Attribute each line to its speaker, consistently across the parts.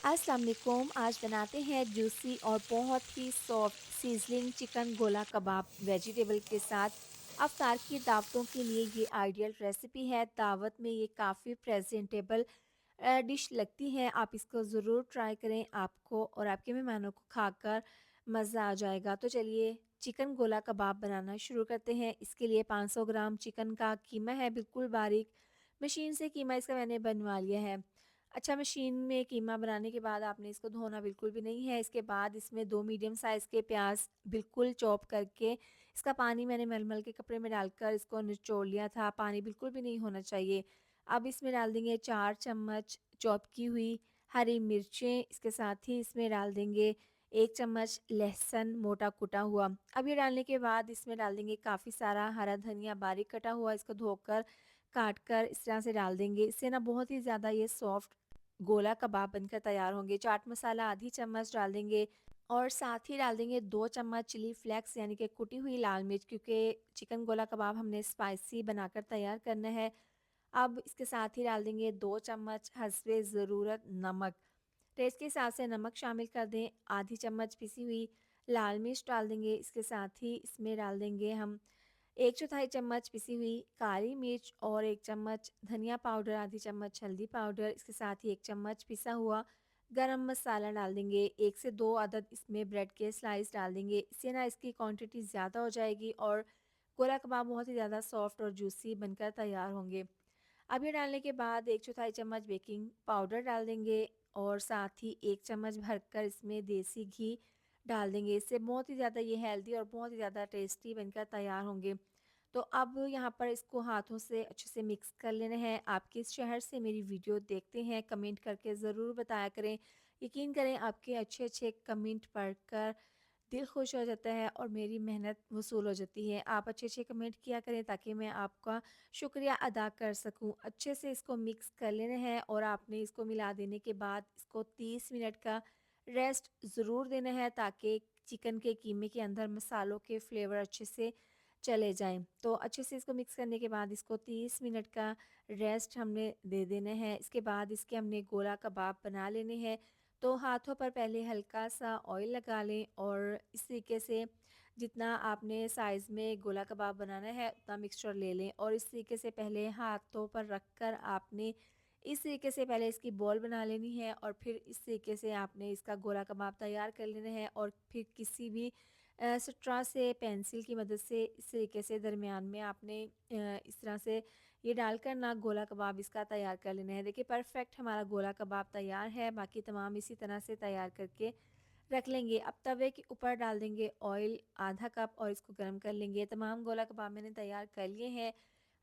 Speaker 1: अस्सलाम वालेकुम। आज बनाते हैं जूसी और बहुत ही सॉफ्ट सीज़लिंग चिकन गोला कबाब वेजिटेबल के साथ। अफ्तार की दावतों के लिए ये आइडियल रेसिपी है। दावत में ये काफ़ी प्रेजेंटेबल डिश लगती है। आप इसको ज़रूर ट्राई करें, आपको और आपके मेहमानों को खाकर मज़ा आ जाएगा। तो चलिए चिकन गोला कबाब बनाना शुरू करते हैं। इसके लिए 500 ग्राम चिकन का कीमा है, बिल्कुल बारीक मशीन से कीमा इसका मैंने बनवा लिया है। अच्छा, मशीन में कीमा बनाने के बाद आपने इसको धोना बिल्कुल भी नहीं है। इसके बाद इसमें 2 मीडियम साइज़ के प्याज बिल्कुल चॉप करके इसका पानी मैंने मलमल के कपड़े में डालकर इसको निचोड़ लिया था। पानी बिल्कुल भी नहीं होना चाहिए। अब इसमें डाल देंगे 4 चम्मच चॉप की हुई हरी मिर्चें। इसके साथ ही इसमें डाल देंगे 1 चम्मच लहसुन मोटा कुटा हुआ। अब ये डालने के बाद इसमें डाल देंगे काफ़ी सारा हरा धनिया बारीक कटा हुआ। इसको धोकर काट कर इस तरह से डाल देंगे। इससे ना बहुत ही ज़्यादा ये सॉफ्ट गोला कबाब बनकर तैयार होंगे। चाट मसाला आधी चम्मच डाल देंगे और साथ ही डाल देंगे 2 चम्मच चिली फ्लेक्स यानी कि कुटी हुई लाल मिर्च, क्योंकि चिकन गोला कबाब हमने स्पाइसी बनाकर तैयार करना है। अब इसके साथ ही डाल देंगे 2 चम्मच हस्बे ज़रूरत नमक। टेस्ट के हिसाब से नमक शामिल कर दें। आधी चम्मच पिसी हुई लाल मिर्च डाल देंगे। इसके साथ ही इसमें डाल देंगे हम 1 चौथाई चम्मच पिसी हुई काली मिर्च और 1 चम्मच धनिया पाउडर, आधी चम्मच हल्दी पाउडर। इसके साथ ही 1 चम्मच पिसा हुआ गरम मसाला डाल देंगे। 1 से 2 अदद इसमें ब्रेड के स्लाइस डाल देंगे। इससे ना इसकी क्वांटिटी ज़्यादा हो जाएगी और गोला कबाब बहुत ही ज़्यादा सॉफ्ट और जूसी बनकर तैयार होंगे। अब ये डालने के बाद 1 चौथाई चम्मच बेकिंग पाउडर डाल देंगे और साथ ही 1 चम्मच भरकर इसमें देसी घी डाल देंगे। इससे बहुत ही ज़्यादा ये हेल्दी और बहुत ही ज़्यादा टेस्टी बनकर तैयार होंगे। तो अब यहाँ पर इसको हाथों से अच्छे से मिक्स कर लेना है। आप किस शहर से मेरी वीडियो देखते हैं कमेंट करके ज़रूर बताया करें। यकीन करें आपके अच्छे-अच्छे कमेंट पढ़कर दिल खुश हो जाता है और मेरी मेहनत वसूल हो जाती है। आप अच्छे-अच्छे कमेंट किया करें ताकि मैं आपका शुक्रिया अदा कर सकूँ। अच्छे से इसको मिक्स कर लेना है और आपने इसको मिला देने के बाद इसको 30 मिनट का रेस्ट ज़रूर देना है ताकि चिकन के कीमे के अंदर मसालों के फ्लेवर अच्छे से चले जाएँ। तो अच्छे से इसको मिक्स करने के बाद इसको 30 मिनट का रेस्ट हमने दे देना है। इसके बाद इसके हमने गोला कबाब बना लेने हैं। तो हाथों पर पहले हल्का-सा ऑयल लगा लें और इस तरीके से जितना आपने साइज़ में गोला कबाब बनाना है उतना मिक्सचर ले लें और इस तरीके से पहले हाथों पर रख कर आपने इस तरीके से पहले इसकी बॉल बना लेनी है और फिर इस तरीके से आपने इसका गोला कबाब तैयार कर लेना है और फिर किसी भी स्ट्रॉ से पेंसिल की मदद से इस तरीके से दरमियान में आपने इस तरह से ये डालकर ना गोला कबाब इसका तैयार कर लेना है। देखिए परफेक्ट हमारा गोला कबाब तैयार है। बाकी तमाम इसी तरह से तैयार करके रख लेंगे। अब तवे के ऊपर डाल देंगे ऑयल आधा कप और इसको गर्म कर लेंगे। तमाम गोला कबाब मैंने तैयार कर लिए हैं।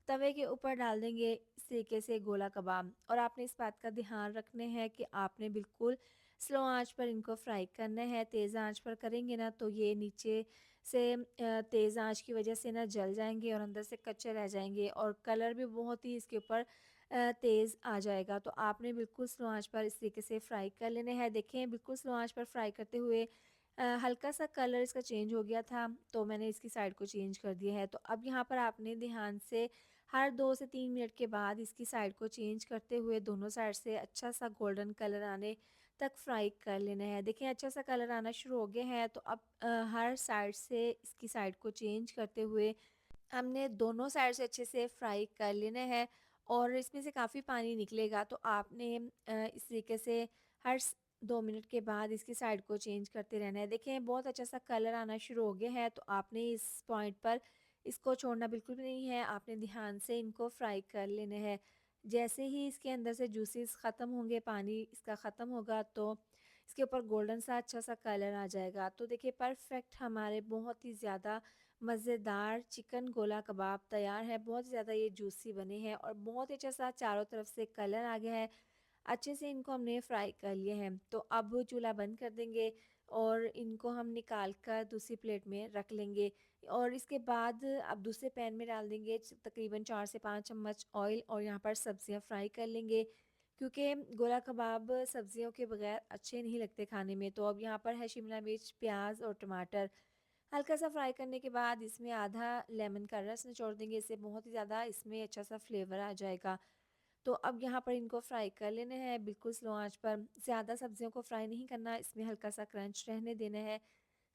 Speaker 1: तवे के ऊपर डाल देंगे इस तरीके से गोला कबाब और आपने इस बात का ध्यान रखना है कि आपने बिल्कुल स्लो आंच पर इनको फ्राई करना है। तेज़ आंच पर करेंगे ना तो ये नीचे से तेज़ आंच की वजह से ना जल जाएंगे और अंदर से कच्चे रह जाएंगे और कलर भी बहुत ही इसके ऊपर तेज़ आ जाएगा। तो आपने बिल्कुल स्लो आंच पर इस तरीके से फ्राई कर लेना है। देखें बिल्कुल स्लो आंच पर फ्राई करते हुए हल्का सा कलर इसका चेंज हो गया था तो मैंने इसकी साइड को चेंज कर दिया है। तो अब यहाँ पर आपने ध्यान से हर 2 से 3 मिनट के बाद इसकी साइड को चेंज करते हुए दोनों साइड से अच्छा सा गोल्डन कलर आने तक फ्राई कर लेना है। देखिए अच्छा सा कलर आना शुरू हो गया है तो अब हर साइड से इसकी साइड को चेंज करते हुए हमने दोनों साइड से अच्छे से फ्राई कर लेना है और इसमें से काफ़ी पानी निकलेगा। तो आपने इस तरीके से हर 2 मिनट के बाद इसकी साइड को चेंज करते रहना है। देखें बहुत अच्छा सा कलर आना शुरू हो गया है तो आपने इस पॉइंट पर इसको छोड़ना बिल्कुल भी नहीं है। आपने ध्यान से इनको फ्राई कर लेना है। जैसे ही इसके अंदर से जूसेस ख़त्म होंगे, पानी इसका ख़त्म होगा तो इसके ऊपर गोल्डन सा अच्छा सा कलर आ जाएगा। तो देखिए परफेक्ट हमारे बहुत ही ज़्यादा मज़ेदार चिकन गोला कबाब तैयार है। बहुत ज़्यादा ये जूसी बने हैं और बहुत ही अच्छा सा चारों तरफ से कलर आ गया है। अच्छे से इनको हमने फ्राई कर लिए हैं। तो अब चूल्हा बंद कर देंगे और इनको हम निकाल कर दूसरी प्लेट में रख लेंगे और इसके बाद अब दूसरे पैन में डाल देंगे तकरीबन 4 से 5 चम्मच ऑयल और यहाँ पर सब्जियाँ फ्राई कर लेंगे, क्योंकि गोला कबाब सब्जियों के बगैर अच्छे नहीं लगते खाने में। तो अब यहाँ पर है शिमला मिर्च, प्याज और टमाटर। हल्का सा फ्राई करने के बाद इसमें आधा लेमन का रस निचोड़ देंगे। इससे बहुत ही ज़्यादा इसमें अच्छा सा फ्लेवर आ जाएगा। तो अब यहाँ पर इनको फ्राई कर लेना है बिल्कुल स्लो आंच पर। ज़्यादा सब्जियों को फ्राई नहीं करना, इसमें हल्का सा क्रंच रहने देना है।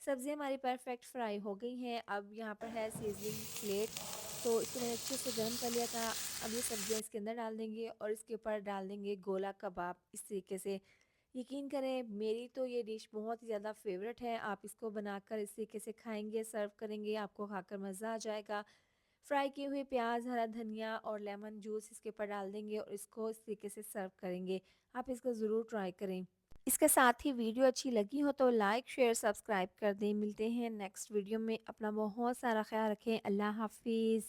Speaker 1: सब्ज़ियाँ हमारी परफेक्ट फ्राई हो गई हैं। अब यहाँ पर है सीज़निंग प्लेट, तो इसको मैंने अच्छे से गर्म कर लिया था। अब ये सब्जियाँ इसके अंदर डाल देंगे और इसके ऊपर डाल देंगे गोला कबाब इस तरीके से। यकीन करें मेरी तो ये डिश बहुत ही ज़्यादा फ़ेवरेट है। आप इसको बनाकर इस तरीके से खाएँगे, सर्व करेंगे, आपको खाकर मज़ा आ जाएगा। फ्राई किए हुए प्याज़, हरा धनिया और लेमन जूस इसके ऊपर डाल देंगे और इसको इस तरीके से सर्व करेंगे। आप इसको ज़रूर ट्राई करें। इसके साथ ही वीडियो अच्छी लगी हो तो लाइक, शेयर, सब्सक्राइब कर दें। मिलते हैं नेक्स्ट वीडियो में। अपना बहुत सारा ख़्याल रखें। अल्लाह हाफ़िज़।